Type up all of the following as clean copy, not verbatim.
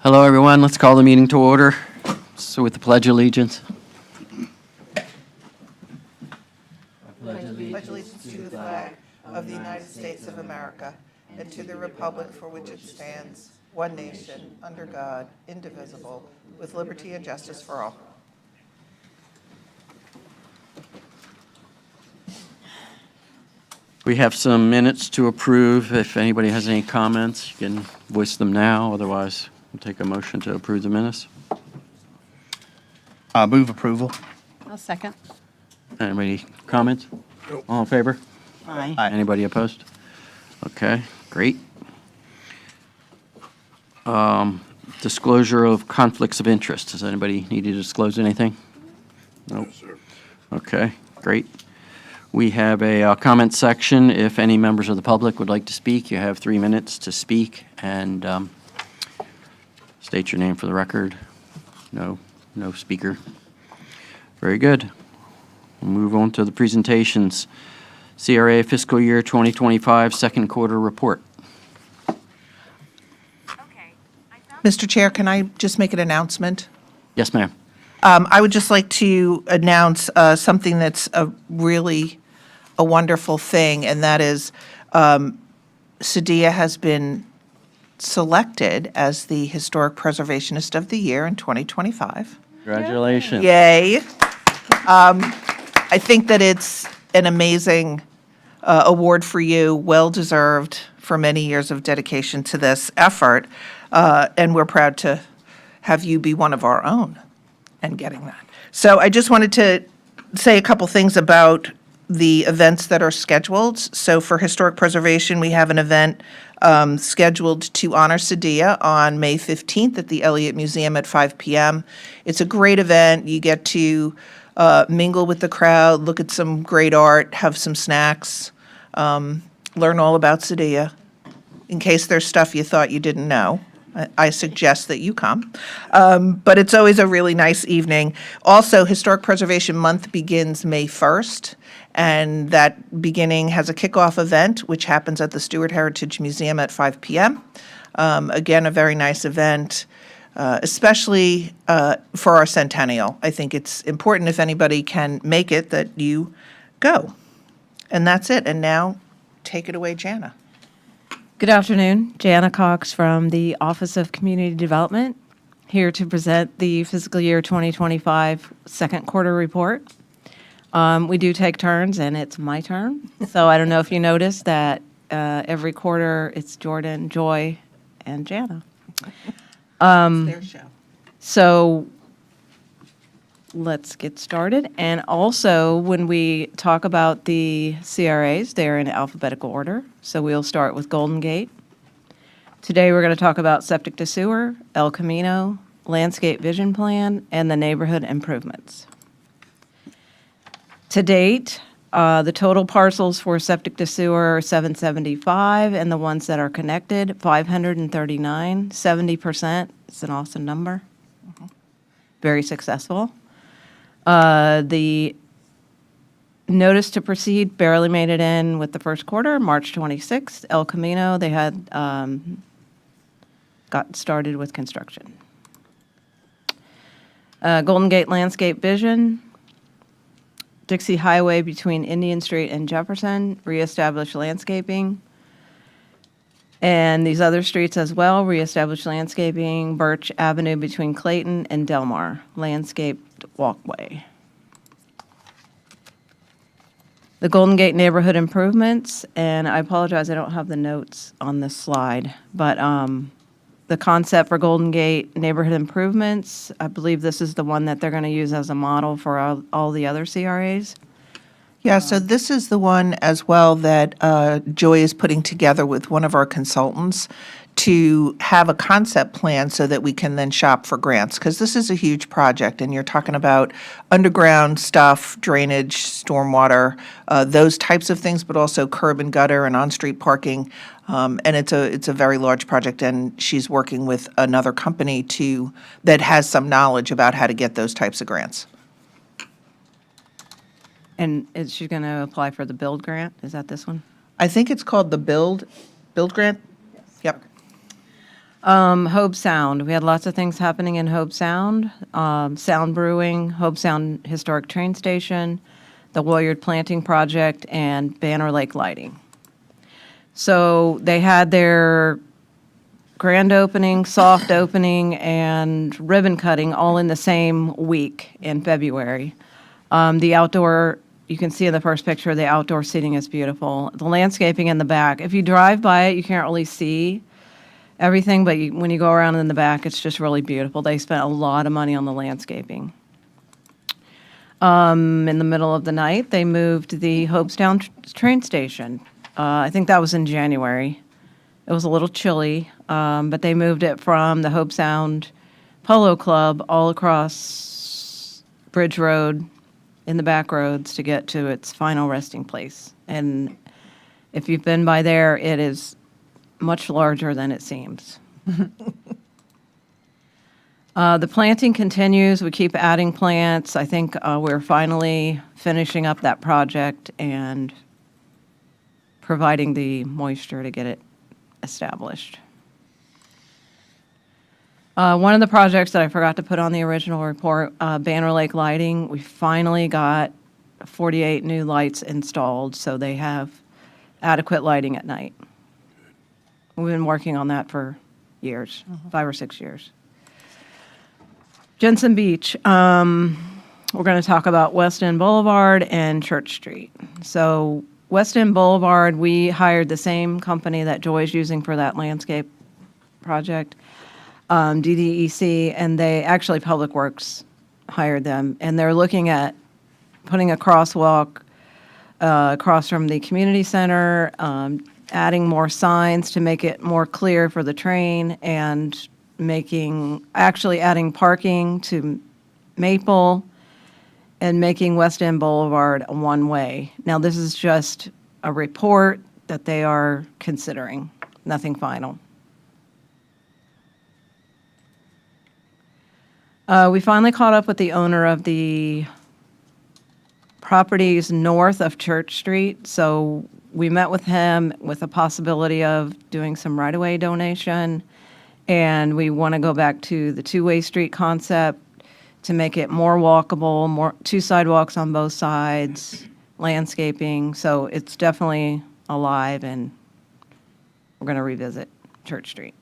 Hello, everyone. Let's call the meeting to order. So with the Pledge of Allegiance. Pledge allegiance to the flag of the United States of America and to the republic for which it stands, one nation, under God, indivisible, with liberty and justice for all. We have some minutes to approve. If anybody has any comments, you can voice them now. Otherwise, we'll take a motion to approve the minutes. Move approval. I'll second. Anybody comments? All in favor? Aye. Aye. Anybody opposed? Okay, great. Disclosure of conflicts of interest. Does anybody need to disclose anything? Nope. Okay, great. We have a comment section. If any members of the public would like to speak, you have 3 minutes to speak and state your name for the record. No speaker. Very good. We'll move on to the presentations. CRA Fiscal Year 2025 Second Quarter Report. Mr. Chair, can I just make an announcement? Yes, ma'am. I would just like to announce something that's really a wonderful thing, and that is Sadia has been selected as the Historic Preservationist of the Year in 2025. Congratulations. Yay. I think that it's an amazing award for you, well-deserved for many years of dedication to this effort, and we're proud to have you be one of our own and getting that. So I just wanted to say a couple things about the events that are scheduled. So for historic preservation, we have an event scheduled to honor Sadia on May 15th at the Elliott Museum at 5 p.m. It's a great event. You get to mingle with the crowd, look at some great art, have some snacks, learn all about Sadia. In case there's stuff you thought you didn't know, I suggest that you come. But it's always a really nice evening. Also, Historic Preservation Month begins May 1st, and that beginning has a kickoff event, which happens at the Stewart Heritage Museum at 5 p.m. Again, a very nice event, especially for our centennial. I think it's important, if anybody can make it, that you go. And that's it. And now, take it away, Jana. Good afternoon. Jana Cox from the Office of Community Development, here to present the fiscal year 2025 second quarter report. We do take turns, and it's my turn. So I don't know if you noticed that every quarter it's Jordan, Joy, and Jana. It's their show. So let's get started. And also, when we talk about the CRAs, they're in alphabetical order. So we'll start with Golden Gate. Today, we're going to talk about septic to sewer, El Camino, landscape vision plan, and the neighborhood improvements. To date, the total parcels for septic to sewer are 775, and the ones that are connected, 539, 70%. It's an awesome number. Very successful. The notice to proceed barely made it in with the first quarter, March 26th. El Camino, they had got started with construction. Golden Gate Landscape Vision, Dixie Highway between Indian Street and Jefferson, reestablished landscaping. And these other streets as well, reestablished landscaping, Birch Avenue between Clayton and Delmar, landscaped walkway. The Golden Gate neighborhood improvements, and I apologize, I don't have the notes on this slide, but the concept for Golden Gate neighborhood improvements, I believe this is the one that they're going to use as a model for all the other CRAs. Yeah, so this is the one as well that Joy is putting together with one of our consultants to have a concept plan so that we can then shop for grants, because this is a huge project, and you're talking about underground stuff, drainage, stormwater, those types of things, but also curb and gutter and on-street parking. And it's a very large project, and she's working with another company that has some knowledge about how to get those types of grants. And is she going to apply for the build grant? Is that this one? I think it's called the Build Grant? Yep. Hobe Sound. We had lots of things happening in Hobe Sound. Sound Brewing, Hobe Sound Historic Train Station, the Williard Planting Project, and Banner Lake Lighting. So they had their grand opening, soft opening, and ribbon cutting all in the same week in February. The outdoor, you can see in the first picture, the outdoor seating is beautiful. The landscaping in the back, if you drive by it, you can't really see everything, but when you go around in the back, it's just really beautiful. They spent a lot of money on the landscaping. In the middle of the night, they moved the Hobestown train station. I think that was in January. It was a little chilly, but they moved it from the Hobe Sound Polo Club all across Bridge Road in the back roads to get to its final resting place. And if you've been by there, it is much larger than it seems. The planting continues. We keep adding plants. I think we're finally finishing up that project and providing the moisture to get it established. One of the projects that I forgot to put on the original report, Banner Lake Lighting, we finally got 48 new lights installed, so they have adequate lighting at night. We've been working on that for years, 5 or 6 years. Jensen Beach, we're going to talk about West End Boulevard and Church Street. So West End Boulevard, we hired the same company that Joy's using for that landscape project, DDEC, and they actually, Public Works hired them, and they're looking at putting a crosswalk across from the community center, adding more signs to make it more clear for the train, and actually adding parking to Maple and making West End Boulevard a one-way. Now, this is just a report that they are considering, nothing final. We finally caught up with the owner of the properties north of Church Street, so we met with him with a possibility of doing some right-of-way donation, and we want to go back to the two-way street concept to make it more walkable, 2 sidewalks on both sides, landscaping, so it's definitely alive, and we're going to revisit Church Street.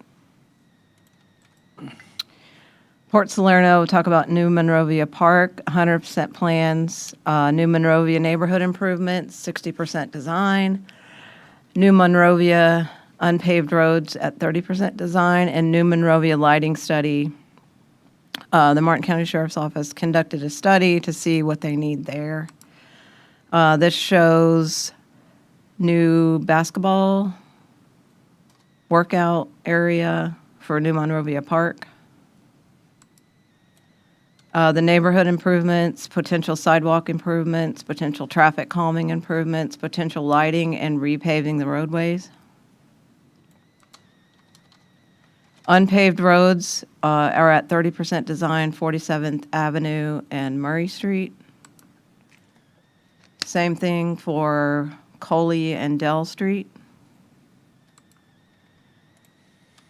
Port Salerno, talk about New Monrovia Park, 100% plans, New Monrovia neighborhood improvements, 60% design, New Monrovia unpaved roads at 30% design, and New Monrovia lighting study. The Martin County Sheriff's Office conducted a study to see what they need there. This shows new basketball workout area for New Monrovia Park. The neighborhood improvements, potential sidewalk improvements, potential traffic calming improvements, potential lighting, and repaving the roadways. Unpaved roads are at 30% design, 47th Avenue and Murray Street. Same thing for Coley and Dell Street.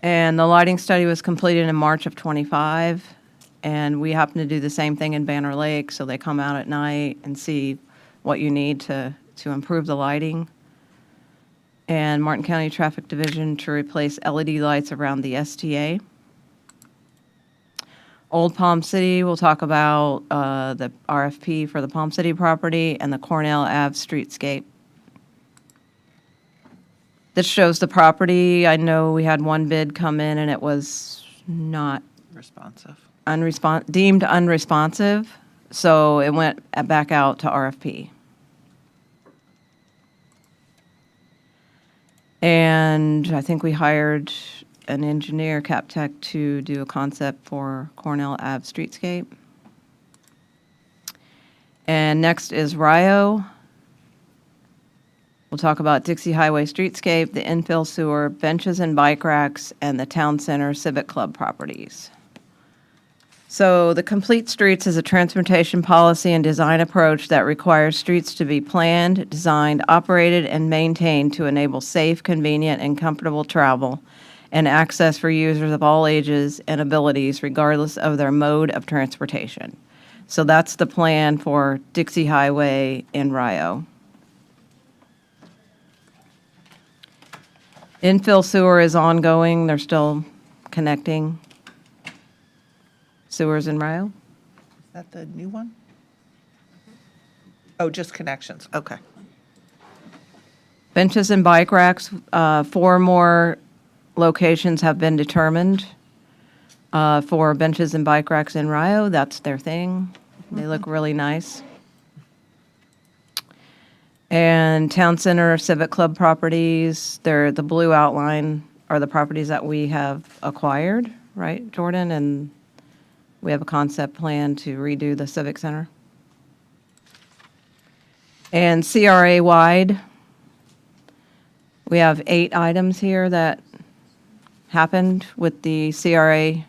And the lighting study was completed in March of '25. And we happen to do the same thing in Banner Lake, so they come out at night and see what you need to improve the lighting. And Martin County Traffic Division to replace LED lights around the STA. Old Palm City, we'll talk about the RFP for the Palm City property and the Cornell Ave streetscape. This shows the property. I know we had one bid come in and it was not Responsive. deemed unresponsive, so it went back out to RFP. And I think we hired an engineer, CapTech, to do a concept for Cornell Ave streetscape. And next is Rio. We'll talk about Dixie Highway streetscape, the infill sewer, benches and bike racks, and the town center civic club properties. So the Complete Streets is a transportation policy and design approach that requires streets to be planned, designed, operated, and maintained to enable safe, convenient, and comfortable travel and access for users of all ages and abilities regardless of their mode of transportation. So that's the plan for Dixie Highway in Rio. Infill sewer is ongoing. They're still connecting sewers in Rio. Is that the new one? Oh, just connections, okay. Benches and bike racks, 4 more locations have been determined for benches and bike racks in Rio. That's their thing. They look really nice. And Town Center Civic Club properties, the blue outline are the properties that we have acquired, right, Jordan? And we have a concept plan to redo the Civic Center. And CRA-wide, we have 8 items here that happened with the CRA,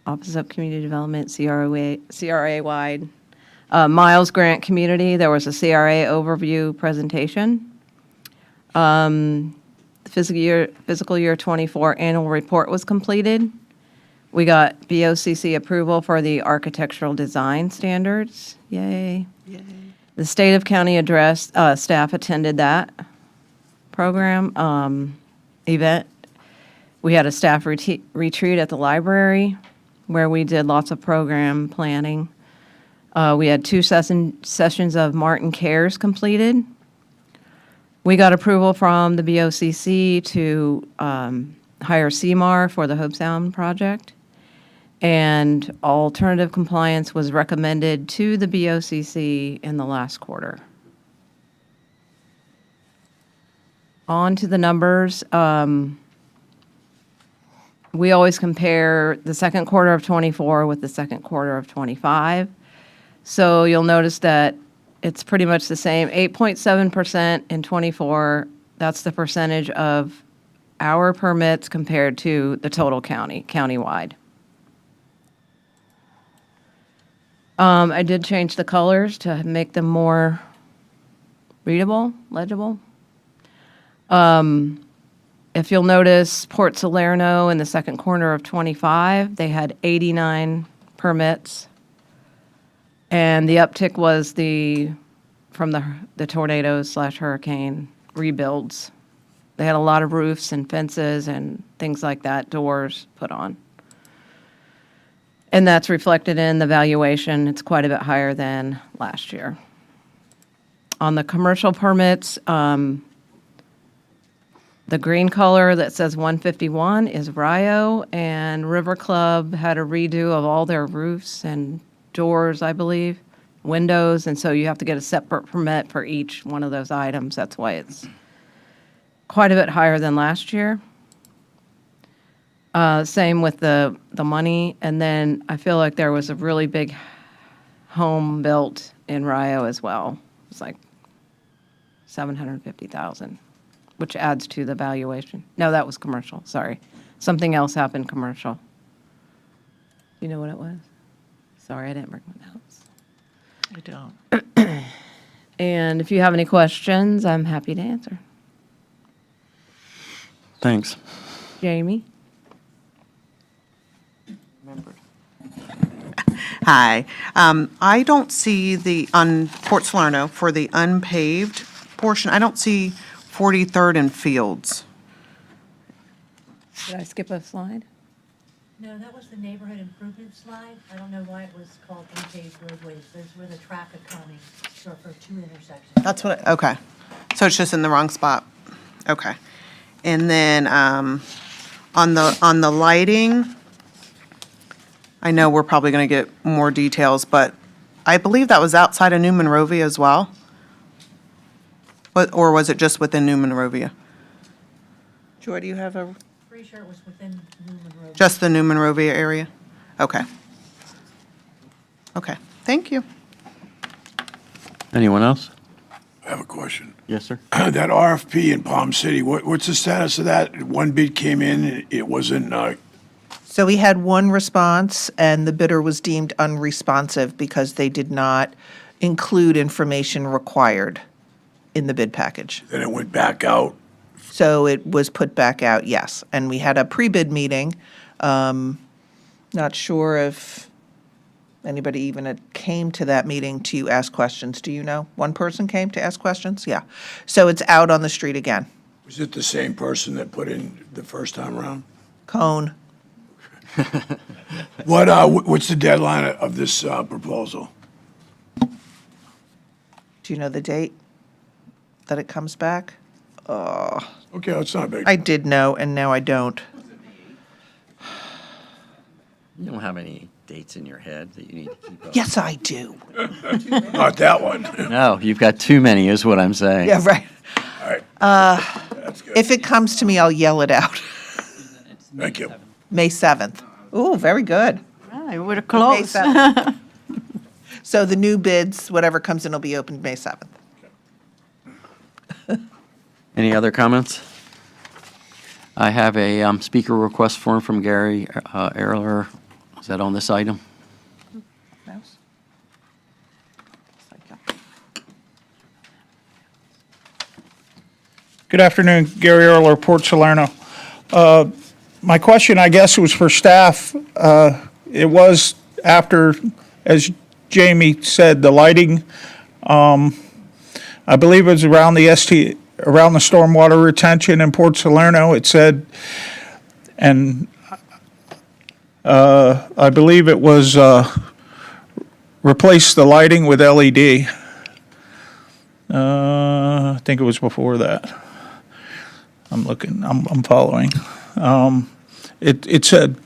Office of Community Development, CRA-wide. Miles Grant Community, there was a CRA overview presentation. The fiscal year 24 annual report was completed. We got BOCC approval for the architectural design standards. Yay. The State of County Address, staff attended that program, event. We had a staff retreat at the library where we did lots of program planning. We had 2 sessions of Martin Cares completed. We got approval from the BOCC to hire CMAR for the Hope Sound project. And alternative compliance was recommended to the BOCC in the last quarter. On to the numbers. We always compare the second quarter of 24 with the second quarter of 25. So you'll notice that it's pretty much the same, 8.7% in 24. That's the percentage of our permits compared to the total countywide. I did change the colors to make them more readable, legible. If you'll notice, Port Salerno in the second quarter of 25, they had 89 permits. And the uptick was from the tornado/hurricane rebuilds. They had a lot of roofs and fences and things like that, doors put on. And that's reflected in the valuation. It's quite a bit higher than last year. On the commercial permits, the green color that says 151 is Rio, and River Club had a redo of all their roofs and doors, I believe, windows, and so you have to get a separate permit for each one of those items. That's why it's quite a bit higher than last year. Same with the money, and then I feel like there was a really big home built in Rio as well. It's like $750,000, which adds to the valuation. No, that was commercial, sorry. Something else happened commercial. Do you know what it was? Sorry, I didn't bring my notes. I don't. And if you have any questions, I'm happy to answer. Thanks. Jamie? Hi. I don't see on Port Salerno, for the unpaved portion, I don't see 43rd and Fields. Did I skip a slide? No, that was the neighborhood improvement slide. I don't know why it was called unpaved roadways. There's where the traffic calming for 2 intersections. That's okay. So it's just in the wrong spot. Okay. And then on the lighting, I know we're probably going to get more details, but I believe that was outside of New Monrovia as well? Or was it just within New Monrovia? Joy, do you have a, Pretty sure it was within New Monroe. Just the New Monrovia area? Okay. Okay, thank you. Anyone else? I have a question. Yes, sir. That RFP in Palm City, what's the status of that? One bid came in, it wasn't, so we had one response, and the bidder was deemed unresponsive because they did not include information required in the bid package. then it went back out. So it was put back out, yes. And we had a pre-bid meeting. Not sure if anybody even came to that meeting to ask questions. Do you know? One person came to ask questions? Yeah. So it's out on the street again. Was it the same person that put in the first time around? Cone. What's the deadline of this proposal? Do you know the date that it comes back? Okay, that's not big. I did know, and now I don't. You don't have any dates in your head that you need to keep up? Yes, I do. Not that one. No, you've got too many, is what I'm saying. Yeah, right. All right. That's good. If it comes to me, I'll yell it out. Thank you. May 7th. Ooh, very good. We're May close. 7th. So the new bids, whatever comes in, will be opened May 7th. Any other comments? I have a speaker request form from Gary Erler. Is that on this item? Good afternoon, Gary Erler, Port Salerno. My question, I guess, was for staff. It was after, as Jamie said, the lighting, I believe it was around the around the stormwater retention in Port Salerno. It said, and I believe it was replace the lighting with LED. I think it was before that. I'm looking, I'm following. It said,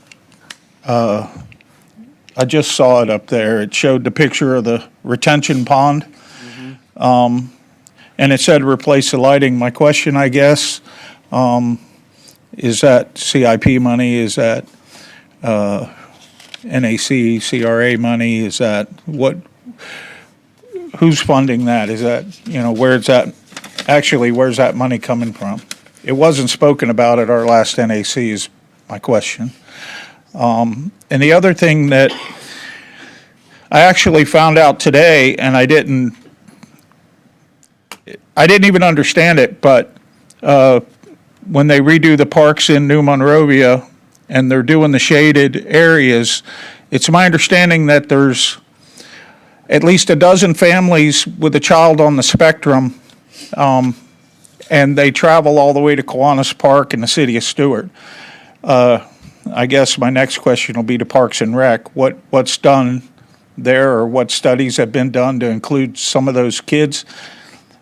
I just saw it up there. It showed the picture of the retention pond. And it said replace the lighting. My question, I guess, is that CIP money? Is that NAC, CRA money? Is that what, who's funding that? Is that, where's that money coming from? It wasn't spoken about at our last NAC is my question. And the other thing that I actually found out today, and I didn't even understand it, but when they redo the parks in New Monrovia and they're doing the shaded areas, it's my understanding that there's at least a dozen families with a child on the spectrum, and they travel all the way to Kiwanis Park in the city of Stewart. I guess my next question will be to Parks and Rec. What's done there, or what studies have been done to include some of those kids?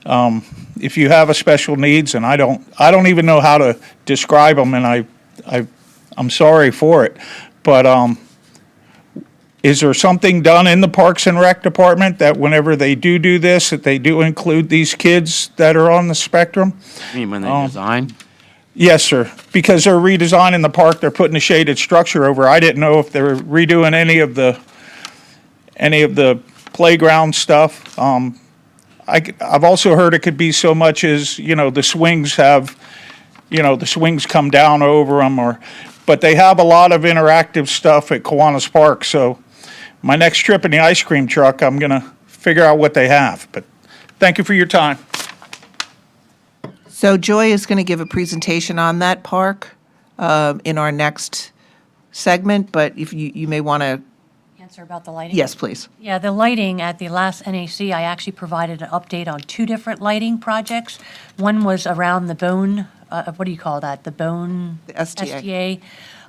If you have a special needs, and I don't even know how to describe them, and I'm sorry for it, but is there something done in the Parks and Rec department that whenever they do this, that they do include these kids that are on the spectrum? You mean when they design? Yes, sir, because they're redesigning the park, they're putting a shaded structure over. I didn't know if they're redoing any of the playground stuff. I've also heard it could be so much as, the swings the swings come down over them, but they have a lot of interactive stuff at Kiwanis Park. So my next trip in the ice cream truck, I'm going to figure out what they have. But thank you for your time. So Joy is going to give a presentation on that park in our next segment, but if you may want to, Answer about the lighting? yes, please. Yeah, the lighting at the last NAC, I actually provided an update on 2 different lighting projects. One was around the Bone, what do you call that? The Bone? The STA. STA.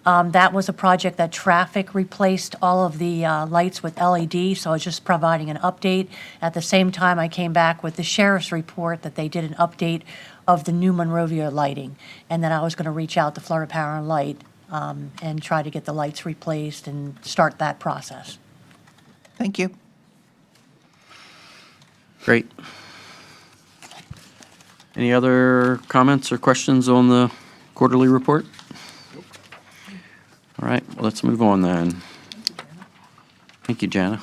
That was a project that traffic replaced all of the lights with LED, so I was just providing an update. At the same time, I came back with the sheriff's report that they did an update of the New Monrovia lighting, and then I was going to reach out to Florida Power and Light and try to get the lights replaced and start that process. Thank you. Great. Any other comments or questions on the quarterly report? All right, well, let's move on then. Thank you, Jana.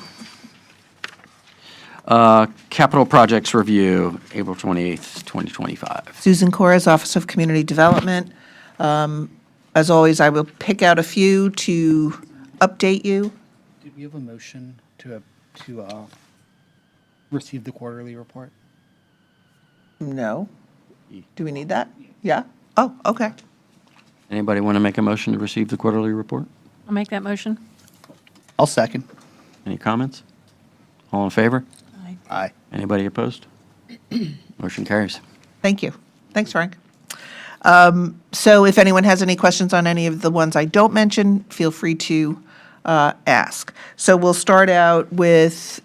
Capital Projects Review, April 28th, 2025. Susan Corres, Office of Community Development. As always, I will pick out a few to update you. Did we have a motion to receive the quarterly report? No. Do we need that? Yeah? Oh, okay. Anybody want to make a motion to receive the quarterly report? I'll make that motion. I'll second. Any comments? All in favor? Aye. Anybody opposed? Motion carries. Thank you. Thanks, Frank. So if anyone has any questions on any of the ones I don't mention, feel free to ask. So we'll start out with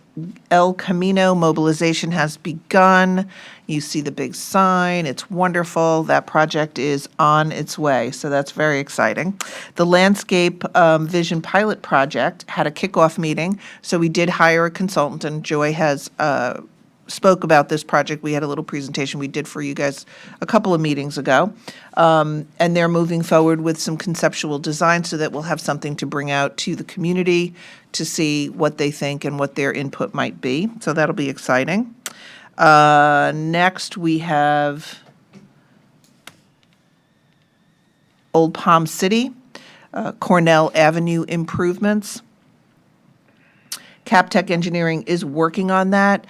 El Camino. Mobilization has begun. You see the big sign. It's wonderful. That project is on its way, so that's very exciting. The Landscape Vision Pilot Project had a kickoff meeting, so we did hire a consultant, and Joy has spoke about this project. We had a little presentation we did for you guys a couple of meetings ago. And they're moving forward with some conceptual design so that we'll have something to bring out to the community to see what they think and what their input might be. So that'll be exciting. Next, we have Old Palm City, Cornell Avenue improvements. CapTech Engineering is working on that.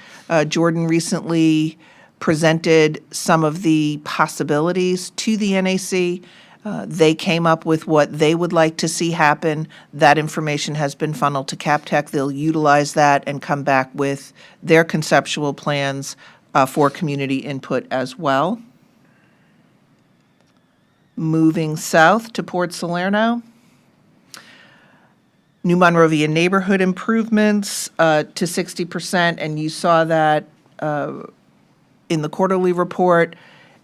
Jordan recently presented some of the possibilities to the NAC. They came up with what they would like to see happen. That information has been funneled to CapTech. They'll utilize that and come back with their conceptual plans for community input as well. Moving south to Port Salerno. New Monrovia neighborhood improvements to 60%, and you saw that in the quarterly report.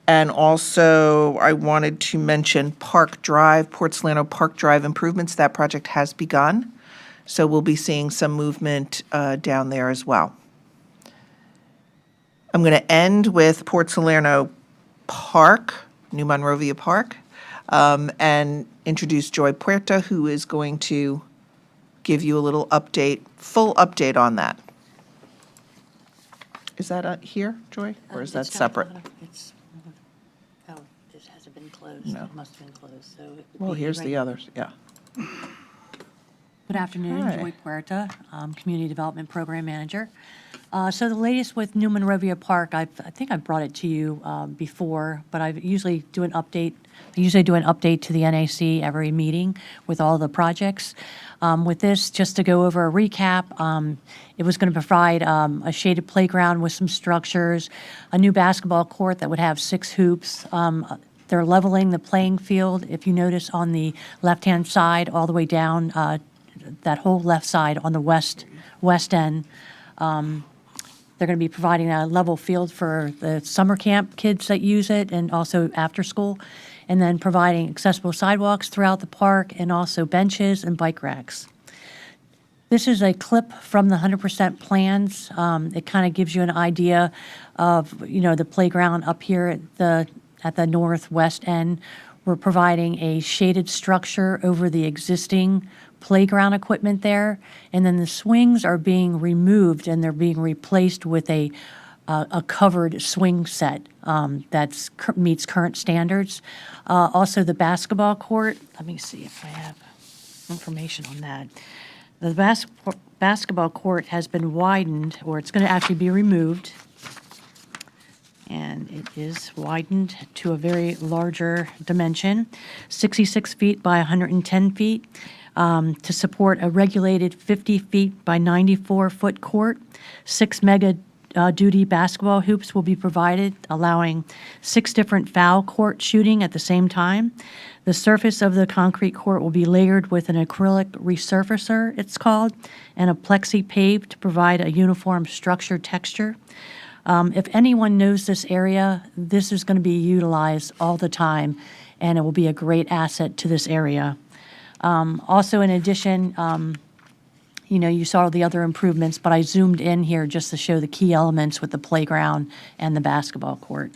And also, I wanted to mention Park Drive, Port Salerno Park Drive improvements. That project has begun, so we'll be seeing some movement down there as well. I'm going to end with Port Salerno Park, New Monrovia Park, and introduce Joy Puerta, who is going to give you a little update, full update on that. Is that here, Joy, or is that separate? Oh, this hasn't been closed. No. It must have been closed, so. it would Well, be here's right- the others, yeah. Good afternoon, Hi. Joy Puerta, Community Development Program Manager. So the latest with New Monrovia Park, I think I brought it to you before, but I usually do an update. I usually do an update to the NAC every meeting with all the projects. With this, just to go over a recap, it was going to provide a shaded playground with some structures, a new basketball court that would have 6 hoops. They're leveling the playing field, if you notice, on the left-hand side, all the way down that whole left side on the west end. They're going to be providing a level field for the summer camp kids that use it and also after school, and then providing accessible sidewalks throughout the park and also benches and bike racks. This is a clip from the 100% plans. It kind of gives you an idea of, the playground up here at the northwest end. We're providing a shaded structure over the existing playground equipment there, and then the swings are being removed and they're being replaced with a covered swing set that meets current standards. Also, the basketball court. Let me see if I have information on that. The basketball court has been widened, or it's going to actually be removed, and it is widened to a very larger dimension, 66 feet by 110 feet, to support a regulated 50 feet by 94-foot court. 6 mega duty basketball hoops will be provided, allowing 6 different foul court shooting at the same time. The surface of the concrete court will be layered with an acrylic resurfacer, it's called, and a plexi pave to provide a uniform structure texture. If anyone knows this area, this is going to be utilized all the time, and it will be a great asset to this area. Also, in addition, you saw the other improvements, but I zoomed in here just to show the key elements with the playground and the basketball court.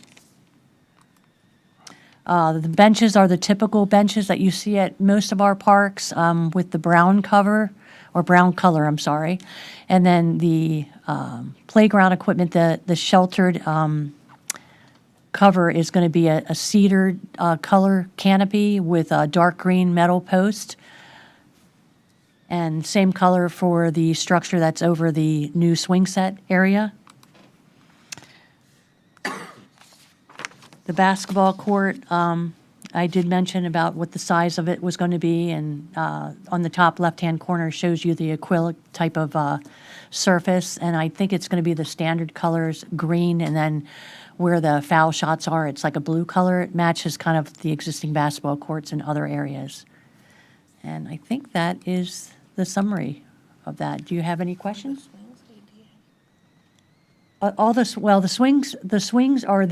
The benches are the typical benches that you see at most of our parks with the brown color, I'm sorry. And then the playground equipment, the sheltered cover is going to be a cedar color canopy with a dark green metal post. And same color for the structure that's over the new swing set area. The basketball court I did mention about what the size of it was going to be, and on the top left-hand corner shows you the acrylic type of surface, and I think it's going to be the standard colors, green, and then where the foul shots are, it's like a blue color. It matches kind of the existing basketball courts in other areas. And I think that is the summary of that. Do you have any questions? All this, well, the swings are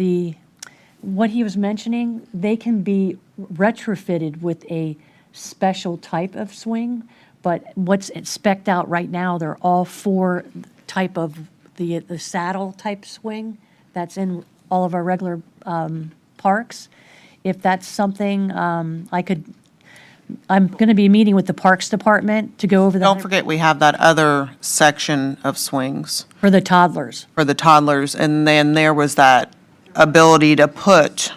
what he was mentioning, they can be retrofitted with a special type of swing, but what's spec'd out right now, they're all four type of the saddle type swing that's in all of our regular parks. If that's something I'm going to be meeting with the Parks Department to go over the. Don't forget, we have that other section of swings For the toddlers. for the toddlers, and then there was that ability to put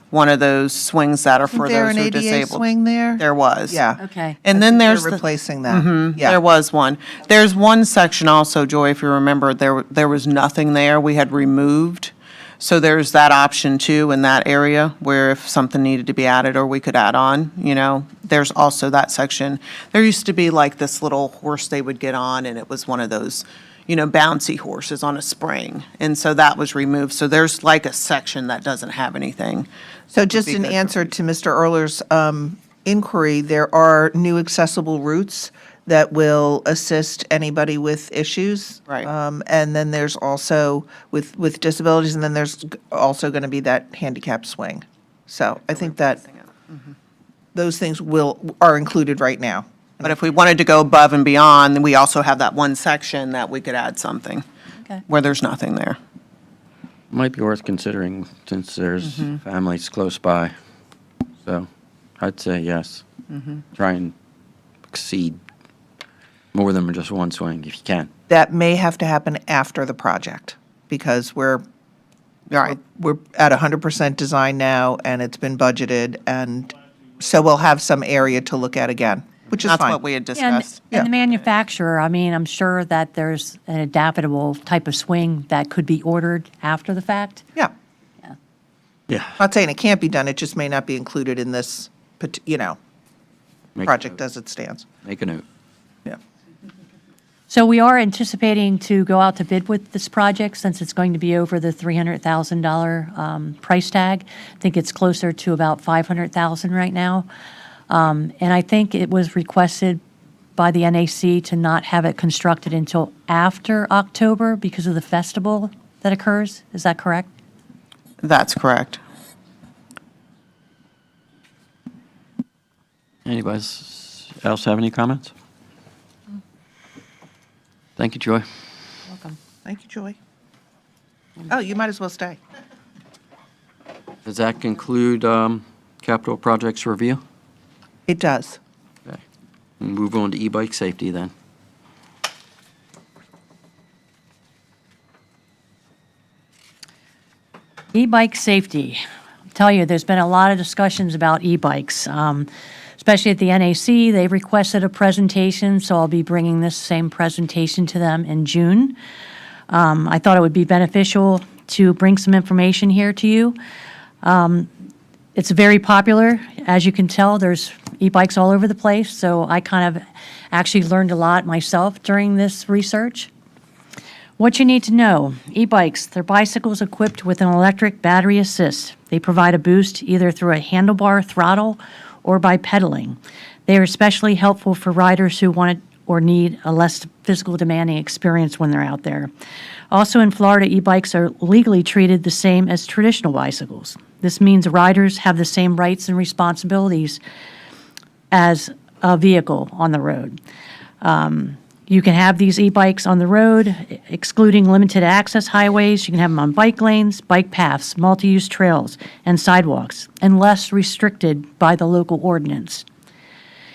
one of those swings that are for Isn't there those an who are ADA disabled. swing there? There was. Yeah. Okay. And then They're there's the. replacing that. Yeah. There was one. There's one section also, Joy, if you remember, there was nothing there. We had removed. So there's that option too in that area where if something needed to be added or we could add on, there's also that section. There used to be like this little horse they would get on, and it was one of those, bouncy horses on a spring. And so that was removed. So there's like a section that doesn't have anything. So just be in good for answer to Mr. Erler's inquiry, there are new accessible routes that will assist anybody with issues. Right. And then there's also with disabilities, and then there's also going to be that handicap swing. So I think that those things are included right now. But if we wanted to go above and beyond, then we also have that one section that we could add something Okay. where there's nothing there. Might be worth considering since there's families close by. So I'd say yes. Try and exceed more than just one swing if you can. That may have to happen after the project because we're Right. we're at 100% design now, and it's been budgeted, and so we'll have some area to look at again, which is fine. That's what we had And, discussed. Yeah. and the manufacturer, I'm sure that there's an adaptable type of swing that could be ordered after the fact. Yeah. Yeah. Not saying it can't be done, it just may not be included in this, Make a project note. as it stands. Make a note. Yeah. So we are anticipating to go out to bid with this project since it's going to be over the $300,000 price tag. I think it's closer to about $500,000 right now. And I think it was requested by the NAC to not have it constructed until after October because of the festival that occurs. Is that correct? That's correct. Anybody else have any comments? Thank you, Joy. Welcome. Thank you, Joy. Oh, you might as well stay. Does that conclude capital projects review? It does. Okay. We'll move on to e-bike safety then. E-bike safety. I'll tell you, there's been a lot of discussions about e-bikes, especially at the NAC. They requested a presentation, so I'll be bringing this same presentation to them in June. I thought it would be beneficial to bring some information here to you. It's very popular. As you can tell, there's e-bikes all over the place, so I kind of actually learned a lot myself during this research. What you need to know, e-bikes, they're bicycles equipped with an electric battery assist. They provide a boost either through a handlebar throttle or by pedaling. They are especially helpful for riders who want or need a less physical demanding experience when they're out there. Also in Florida, e-bikes are legally treated the same as traditional bicycles. This means riders have the same rights and responsibilities as a vehicle on the road. You can have these e-bikes on the road, excluding limited access highways. You can have them on bike lanes, bike paths, multi-use trails, and sidewalks, unless restricted by the local ordinance.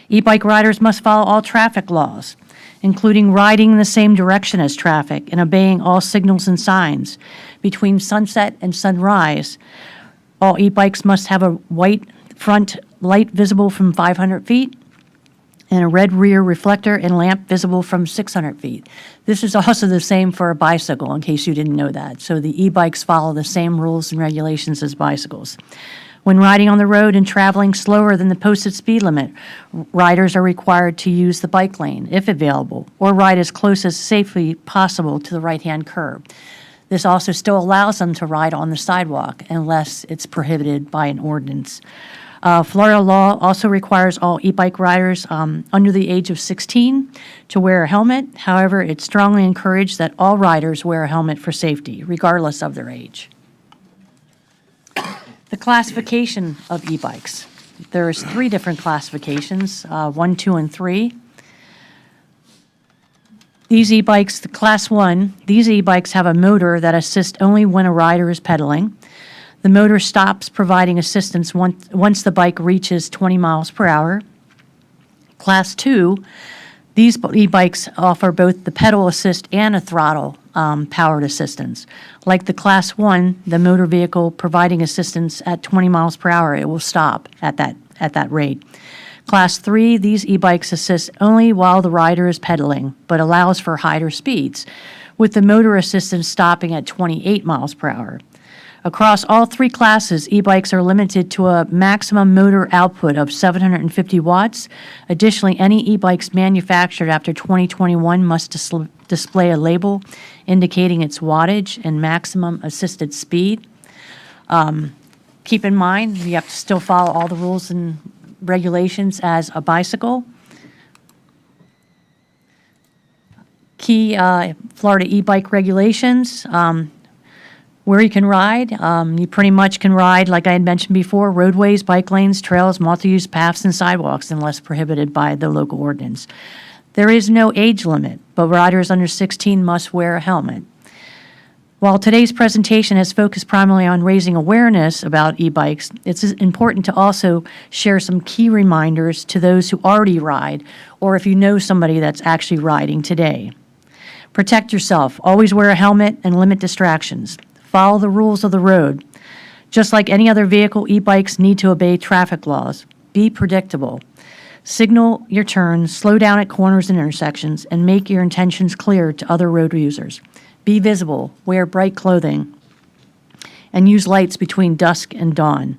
E-bike riders must follow all traffic laws, including riding in the same direction as traffic and obeying all signals and signs. Between sunset and sunrise, all e-bikes must have a white front light visible from 500 feet and a red rear reflector and lamp visible from 600 feet. This is also the same for a bicycle, in case you didn't know that. So the e-bikes follow the same rules and regulations as bicycles. When riding on the road and traveling slower than the posted speed limit, riders are required to use the bike lane, if available, or ride as close as safely possible to the right-hand curb. This also still allows them to ride on the sidewalk unless it's prohibited by an ordinance. Florida law also requires all e-bike riders under the age of 16 to wear a helmet. However, it's strongly encouraged that all riders wear a helmet for safety, regardless of their age. The classification of e-bikes. There's 3 different classifications, 1, 2, and 3. These e-bikes, the Class 1, these e-bikes have a motor that assists only when a rider is pedaling. The motor stops providing assistance once the bike reaches 20 miles per hour. Class 2, these e-bikes offer both the pedal assist and a throttle powered assistance. Like the Class 1, the motor vehicle providing assistance at 20 miles per hour, it will stop at that rate. Class 3, these e-bikes assist only while the rider is pedaling, but allows for higher speeds, with the motor assistance stopping at 28 miles per hour. Across all 3 classes, e-bikes are limited to a maximum motor output of 750 watts. Additionally, any e-bikes manufactured after 2021 must display a label indicating its wattage and maximum assisted speed. Keep in mind, you have to still follow all the rules and regulations as a bicycle. Key Florida e-bike regulations. Where you can ride, you pretty much can ride, like I had mentioned before, roadways, bike lanes, trails, multi-use paths, and sidewalks unless prohibited by the local ordinance. There is no age limit, but riders under 16 must wear a helmet. While today's presentation has focused primarily on raising awareness about e-bikes, it's important to also share some key reminders to those who already ride, or if you know somebody that's actually riding today. Protect yourself. Always wear a helmet and limit distractions. Follow the rules of the road. Just like any other vehicle, e-bikes need to obey traffic laws. Be predictable. Signal your turns, slow down at corners and intersections, and make your intentions clear to other road users. Be visible, wear bright clothing, and use lights between dusk and dawn.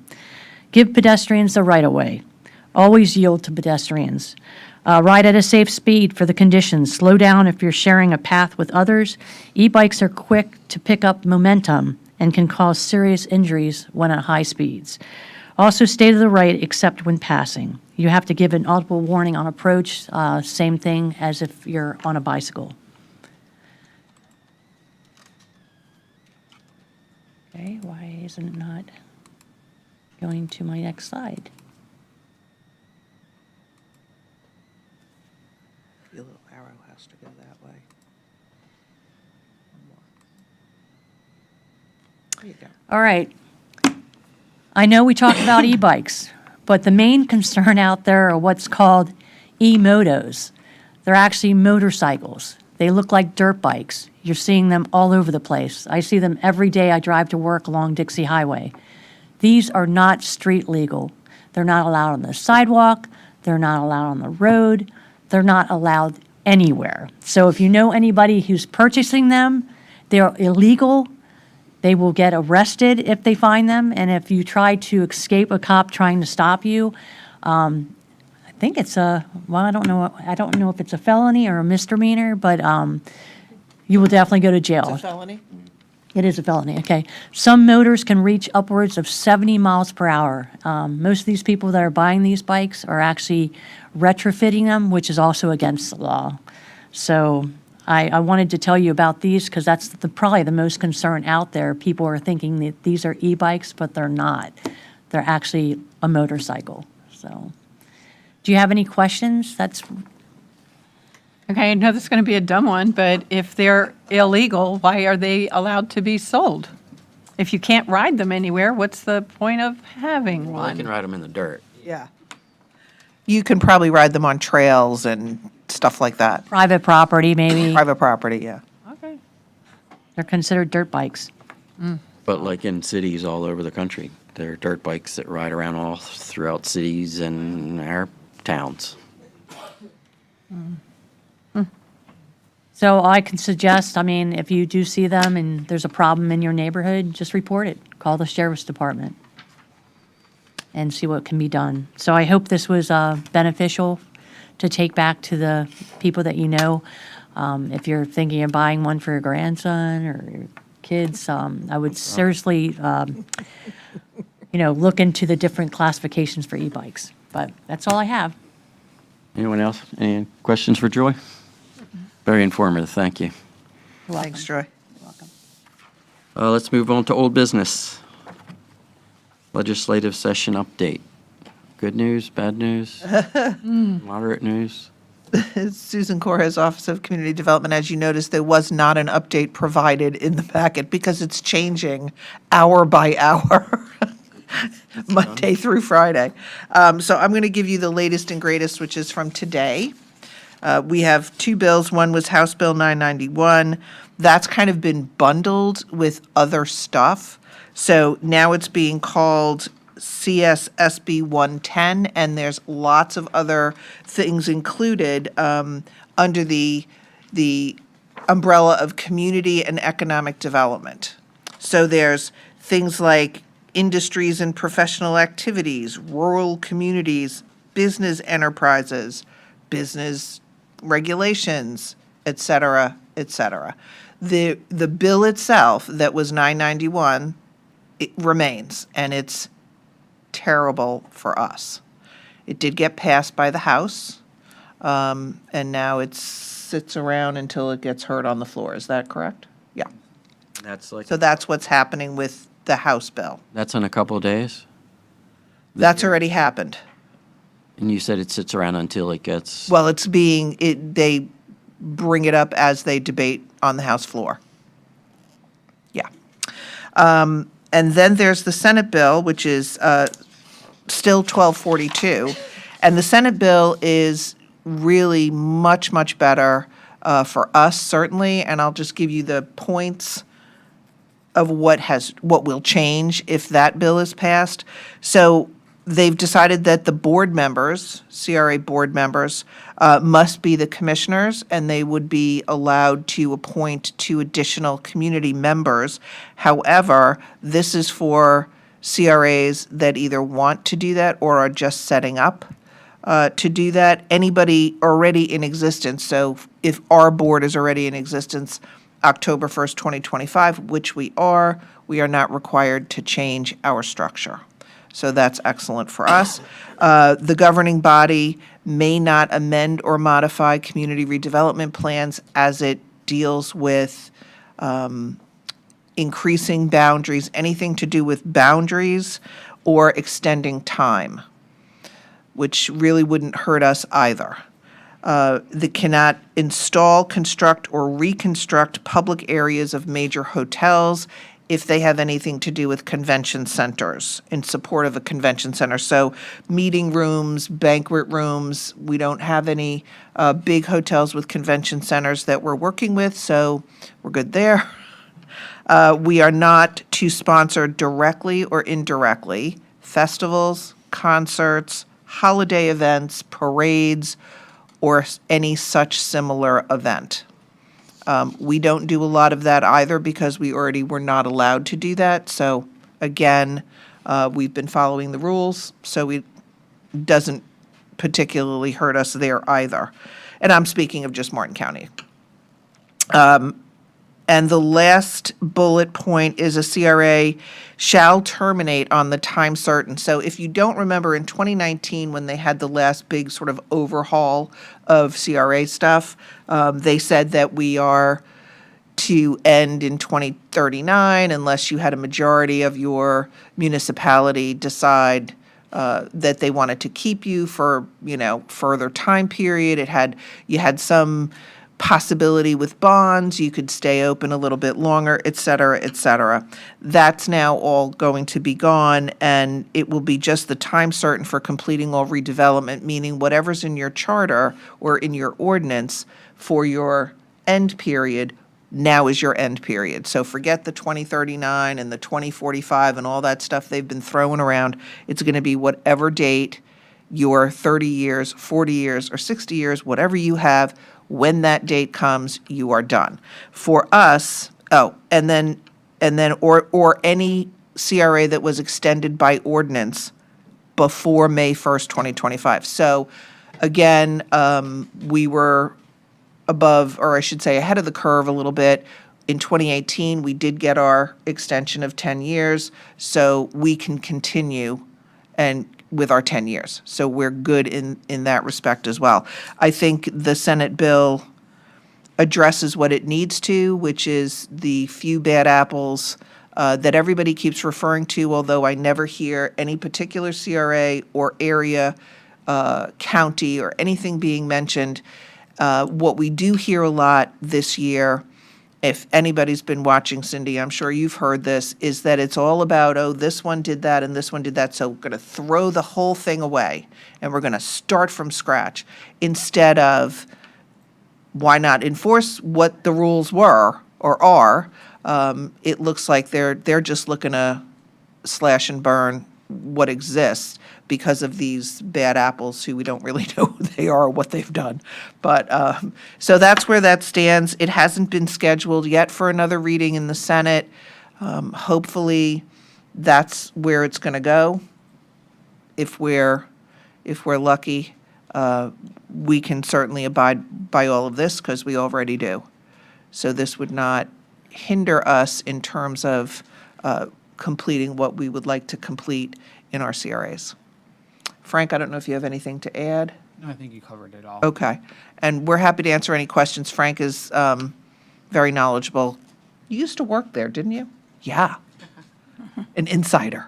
Give pedestrians the right-of-way. Always yield to pedestrians. Ride at a safe speed for the conditions. Slow down if you're sharing a path with others. E-bikes are quick to pick up momentum and can cause serious injuries when at high speeds. Also, stay to the right except when passing. You have to give an audible warning on approach, same thing as if you're on a bicycle. Okay, why isn't it not going to my next slide? Your little arrow has to go that way. There you go. All right. I know we talked about e-bikes, but the main concern out there are what's called e-motos. They're actually motorcycles. They look like dirt bikes. You're seeing them all over the place. I see them every day I drive to work along Dixie Highway. These are not street legal. They're not allowed on the sidewalk. They're not allowed on the road. They're not allowed anywhere. So if you know anybody who's purchasing them, they're illegal. They will get arrested if they find them. And if you try to escape a cop trying to stop you, I think it's a, well, I don't know if it's a felony or a misdemeanor, but you will definitely go to jail. It's a felony? It is a felony, okay. Some motors can reach upwards of 70 miles per hour. Most of these people that are buying these bikes are actually retrofitting them, which is also against the law. So I wanted to tell you about these because that's probably the most concern out there. People are thinking that these are e-bikes, but they're not. They're actually a motorcycle, so. Do you have any questions? Okay, I know this is going to be a dumb one, but if they're illegal, why are they allowed to be sold? If you can't ride them anywhere, what's the point of having Well, you can one? ride them in the dirt. Yeah. You can probably ride them on trails and stuff like that. Private property, maybe. Private property, yeah. Okay. They're considered dirt bikes. But like in cities all over the country, there are dirt bikes that ride around all throughout cities and our towns. So I can suggest, I mean, if you do see them and there's a problem in your neighborhood, just report it. Call the sheriff's department. and see what can be done. So I hope this was beneficial to take back to the people that you know. If you're thinking of buying one for your grandson or your kids, I would seriously, look into the different classifications for e-bikes. But that's all I have. Anyone else? Any questions for Joy? Very informative, thank you. Thanks, Joy. Let's move on to old business. Legislative session update. Good news, bad news? Moderate news? Susan Corra's Office of Community Development. As you noticed, there was not an update provided in the packet because it's changing hour by hour, Monday through Friday. So I'm going to give you the latest and greatest, which is from today. We have two bills. One was House Bill 991. That's kind of been bundled with other stuff. So now it's being called CSSB 110, and there's lots of other things included under the umbrella of community and economic development. So there's things like industries and professional activities, rural communities, business enterprises, business regulations, et cetera, et cetera. The bill itself that was 991, it remains, and it's terrible for us. It did get passed by the House, and now it sits around until it gets heard on the floor. Is that correct? Yeah. That's like, So that's what's happening with the House bill. that's in a couple of days? That's already happened. And you said it sits around until it gets, Well, they bring it up as they debate on the House floor. Yeah. And then there's the Senate bill, which is still 1242. And the Senate bill is really much, much better for us, certainly. And I'll just give you the points of what will change if that bill is passed. So they've decided that the board members, CRA board members, must be the commissioners, and they would be allowed to appoint 2 additional community members. However, this is for CRAs that either want to do that or are just setting up to do that. Anybody already in existence, so if our board is already in existence October 1st, 2025, which we are not required to change our structure. So that's excellent for us. The governing body may not amend or modify community redevelopment plans as it deals with increasing boundaries, anything to do with boundaries or extending time, which really wouldn't hurt us either. They cannot install, construct, or reconstruct public areas of major hotels if they have anything to do with convention centers, in support of a convention center. So meeting rooms, banquet rooms, we don't have any big hotels with convention centers that we're working with, so we're good there. We are not to sponsor directly or indirectly festivals, concerts, holiday events, parades, or any such similar event. We don't do a lot of that either because we already were not allowed to do that. So again, we've been following the rules, so it doesn't particularly hurt us there either. And I'm speaking of just Martin County. And the last bullet point is a CRA shall terminate on the time certain. So if you don't remember, in 2019, when they had the last big sort of overhaul of CRA stuff, they said that we are to end in 2039 unless you had a majority of your municipality decide that they wanted to keep you for, further time period. You had some possibility with bonds, you could stay open a little bit longer, et cetera, et cetera. That's now all going to be gone, and it will be just the time certain for completing all redevelopment, meaning whatever's in your charter or in your ordinance for your end period, now is your end period. So forget the 2039 and the 2045 and all that stuff they've been throwing around. It's going to be whatever date your 30 years, 40 years, or 60 years, whatever you have, when that date comes, you are done. For us, or any CRA that was extended by ordinance before May 1st, 2025. So again, we were above, or I should say ahead of the curve a little bit. In 2018, we did get our extension of 10 years, so we can continue and with our 10 years. So we're good in that respect as well. I think the Senate bill addresses what it needs to, which is the few bad apples that everybody keeps referring to, although I never hear any particular CRA or area, county, or anything being mentioned. What we do hear a lot this year, if anybody's been watching, Cindy, I'm sure you've heard this, is that it's all about, oh, this one did that and this one did that, so we're going to throw the whole thing away and we're going to start from scratch, instead of why not enforce what the rules were or are. It looks like they're just looking to slash and burn what exists because of these bad apples who we don't really know who they are or what they've done. But, so that's where that stands. It hasn't been scheduled yet for another reading in the Senate. Hopefully, that's where it's going to go. If we're lucky, we can certainly abide by all of this because we already do. So this would not hinder us in terms of completing what we would like to complete in our CRAs. Frank, I don't know if you have anything to add? No, I think you covered it all. Okay. And we're happy to answer any questions. Frank is very knowledgeable. You used to work there, didn't you? Yeah. An insider.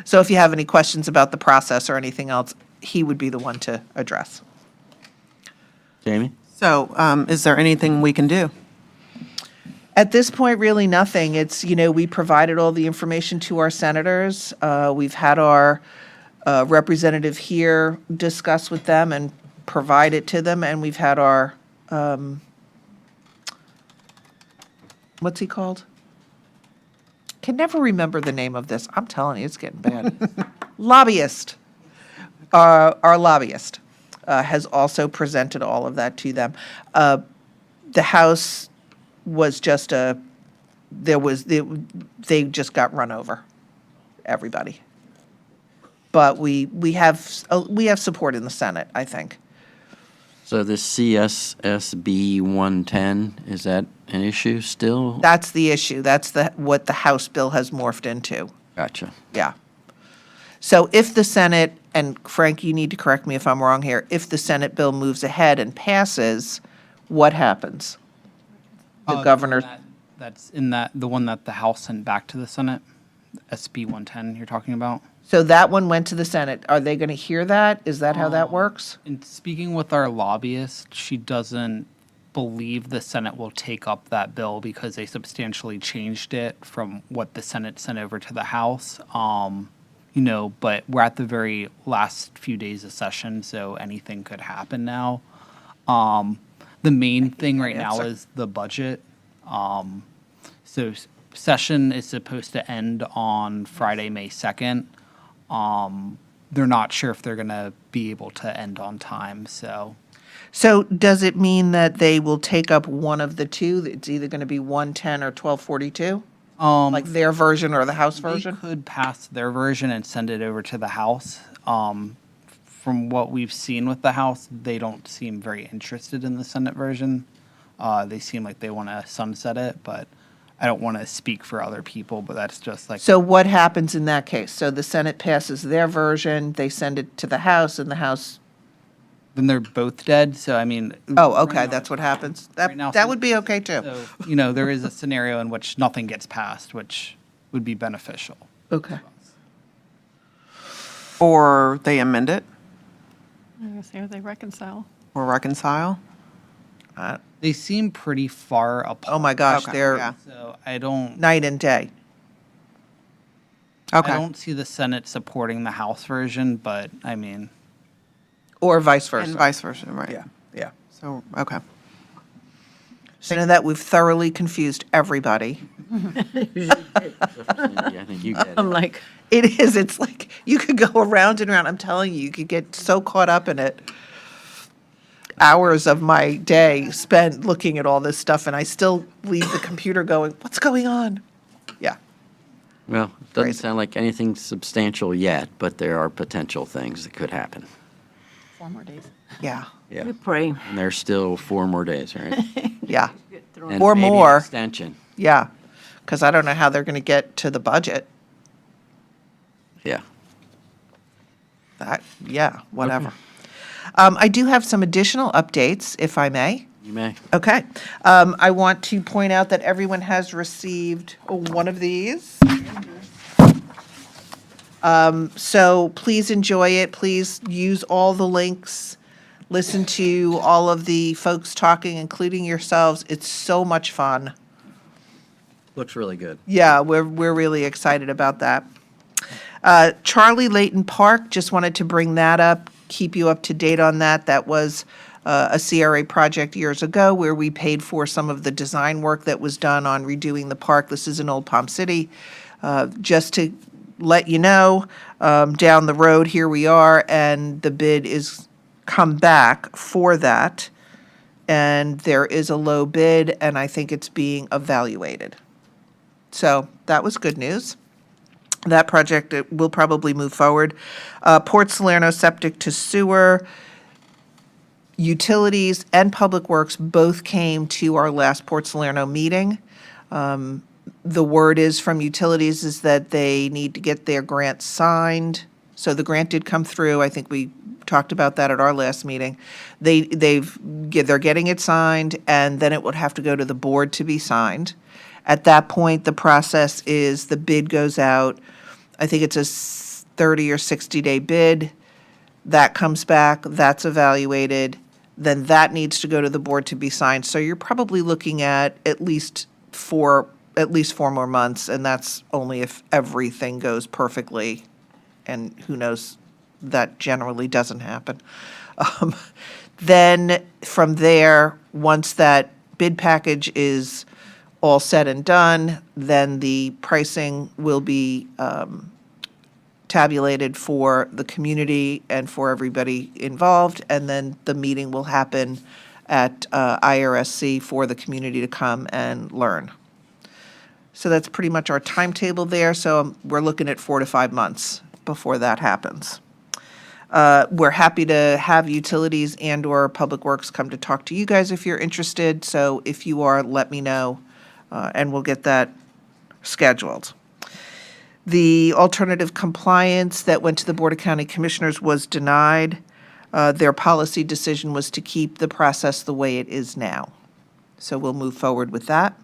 So if you have any questions about the process or anything else, he would be the one to address. Jamie? So is there anything we can do? At this point, really nothing. It's, we provided all the information to our senators. We've had our representative here discuss with them and provide it to them, and we've had our, what's he called? Can never remember the name of this. I'm telling you, it's getting bad. Lobbyist. Our lobbyist has also presented all of that to them. The House was just they just got run over, everybody. But we have support in the Senate, I think. So this CSSB 110, is that an issue still? That's the issue. That's what the House bill has morphed into. Gotcha. Yeah. So if the Senate, and Frank, you need to correct me if I'm wrong here, if the Senate bill moves ahead and passes, what happens? The governor, That's in the one that the House sent back to the Senate, SB 110 you're talking about. so that one went to the Senate. Are they going to hear that? Is that how that works? In speaking with our lobbyist, she doesn't believe the Senate will take up that bill because they substantially changed it from what the Senate sent over to the House. But we're at the very last few days of session, so anything could happen now. The main thing right now is the budget. So session is supposed to end on Friday, May 2nd. They're not sure if they're going to be able to end on time, so. So does it mean that they will take up one of the two? It's either going to be 110 or 1242? Like their version or the House version? They could pass their version and send it over to the House. From what we've seen with the House, they don't seem very interested in the Senate version. They seem like they want to sunset it, but I don't want to speak for other people, but that's just like. So what happens in that case? So the Senate passes their version, they send it to the House, and the House, Then they're both dead, so I mean. oh, right okay, now- that's what happens. right now, That would be okay, too. So, there is a scenario in which nothing gets passed, which would be beneficial. Okay. Or they amend it I guess how they reconcile. or reconcile? They seem pretty far apart. Oh, my gosh, Okay, they're yeah. So I don't. night and day. Okay. I don't see the Senate supporting the House version, but I mean, Or vice versa. And vice versa, right? Yeah, yeah. So, okay. So now that we've thoroughly confused everybody. I think you get it. I'm like, It is, it's like, you could go around and around. I'm telling you, you could get so caught up in it. Hours of my day spent looking at all this stuff, and I still leave the computer going, what's going on? Yeah. Well, it doesn't Crazy. sound like anything substantial yet, but there are potential things that could happen. 4 more days. Yeah, Yeah. We pray. And there's still 4 more days, right? yeah, And Or maybe an more. extension. yeah. Because I don't know how they're going to get to the budget. Yeah. Yeah, whatever. I do have some additional updates, if I may. You may. Okay. I want to point out that everyone has received one of these. So please enjoy it. Please use all the links. Listen to all of the folks talking, including yourselves. It's so much fun. Looks really good. Yeah, we're really excited about that. Charlie Layton Park, just wanted to bring that up, keep you up to date on that. That was a CRA project years ago where we paid for some of the design work that was done on redoing the park. This is in Old Palm City. Just to let you know, down the road, here we are, and the bid is come back for that. And there is a low bid, and I think it's being evaluated. So that was good news. That project will probably move forward. Port Salerno septic to sewer, utilities and public works both came to our last Port Salerno meeting. The word is from utilities is that they need to get their grant signed. So the grant did come through. I think we talked about that at our last meeting. They're getting it signed, and then it would have to go to the board to be signed. At that point, the process is the bid goes out. I think it's a 30 or 60-day bid. That comes back, that's evaluated, then that needs to go to the board to be signed. So you're probably looking at least 4 more months, and that's only if everything goes perfectly. And who knows, that generally doesn't happen. Then from there, once that bid package is all said and done, then the pricing will be tabulated for the community and for everybody involved, and then the meeting will happen at IRSC for the community to come and learn. So that's pretty much our timetable there, so we're looking at 4 to 5 months before that happens. We're happy to have utilities and/or Public Works come to talk to you guys if you're interested, so if you are, let me know. And we'll get that scheduled. The alternative compliance that went to the Board of County Commissioners was denied. Their policy decision was to keep the process the way it is now. So we'll move forward with that.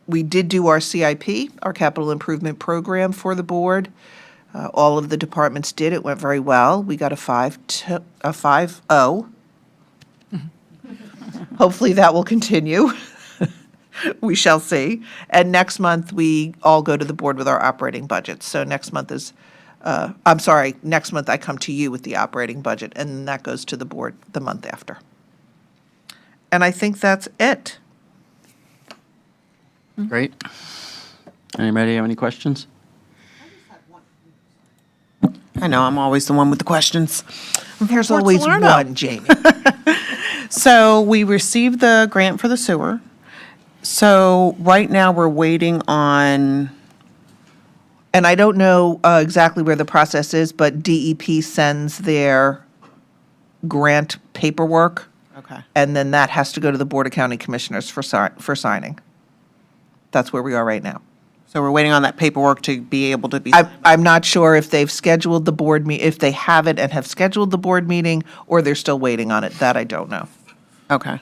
We did do our CIP, our capital improvement program for the board. All of the departments did. It went very well. We got a 5.0. Hopefully that will continue. We shall see. And next month, we all go to the board with our operating budget. So next month is, next month I come to you with the operating budget, and that goes to the board the month after. And I think that's it. Great. Anybody have any questions? I know, I'm always the one with the questions. There's Port always Salerno. one, Jamie. So we received the grant for the sewer. So right now, we're waiting on, And I don't know exactly where the process is, but DEP sends their grant paperwork, okay, and then that has to go to the Board of County Commissioners for signing. That's where we are right now. so we're waiting on that paperwork to be able to be. I'm not sure if they've scheduled the board if they have it and have scheduled the board meeting, or they're still waiting on it. That I don't know. Okay.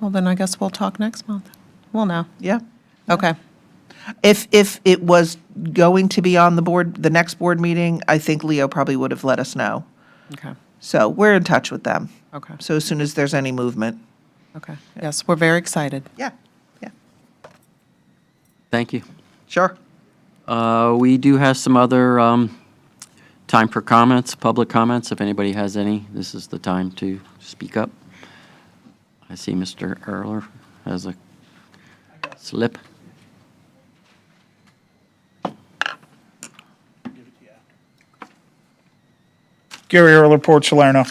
Well, then I guess we'll talk next month. We'll know. Yeah. Okay. If it was going to be on the next board meeting, I think Leo probably would have let us know. Okay. So we're in touch with them. Okay. So as soon as there's any movement. Okay. Yes, we're very excited. Yeah, yeah, Thank you. sure. We do have some other time for comments, public comments. If anybody has any, this is the time to speak up. I see Mr. Erler has a slip. Gary Erler, Port Salerno.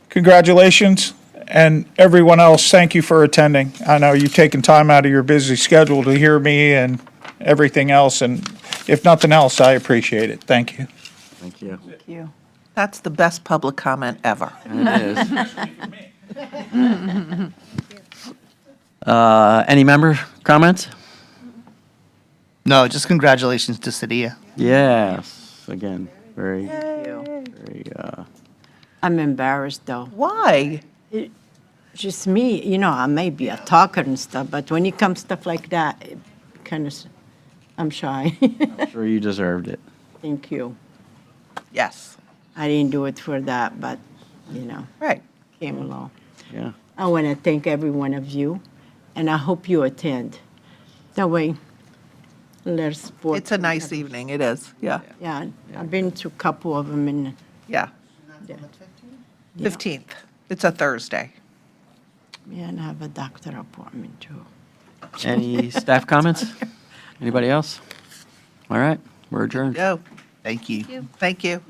Congratulations. And everyone else, thank you for attending. I know you've taken time out of your busy schedule to hear me and everything else, and if nothing else, I appreciate it. Thank you. Thank you. That's the best public comment ever. It is. Any member comments? No, just congratulations to Sadia. Yes, again, very, I'm embarrassed though. Why? Just me, I may be a talker and stuff, but when it comes stuff like that, it kind of, I'm shy. sure you deserved it. Thank you. Yes, I didn't do it for that, but, right. came along. Yeah. I want to thank every one of you, and I hope you attend. That way, let's support. It's a nice evening, it is, yeah, Yeah, I've been to a couple of them, and yeah. yeah, 15th, it's a Thursday. yeah, and I have a doctor appointment too. Any staff comments? Anybody else? All right, we're adjourned. Go, Thank you. thank you.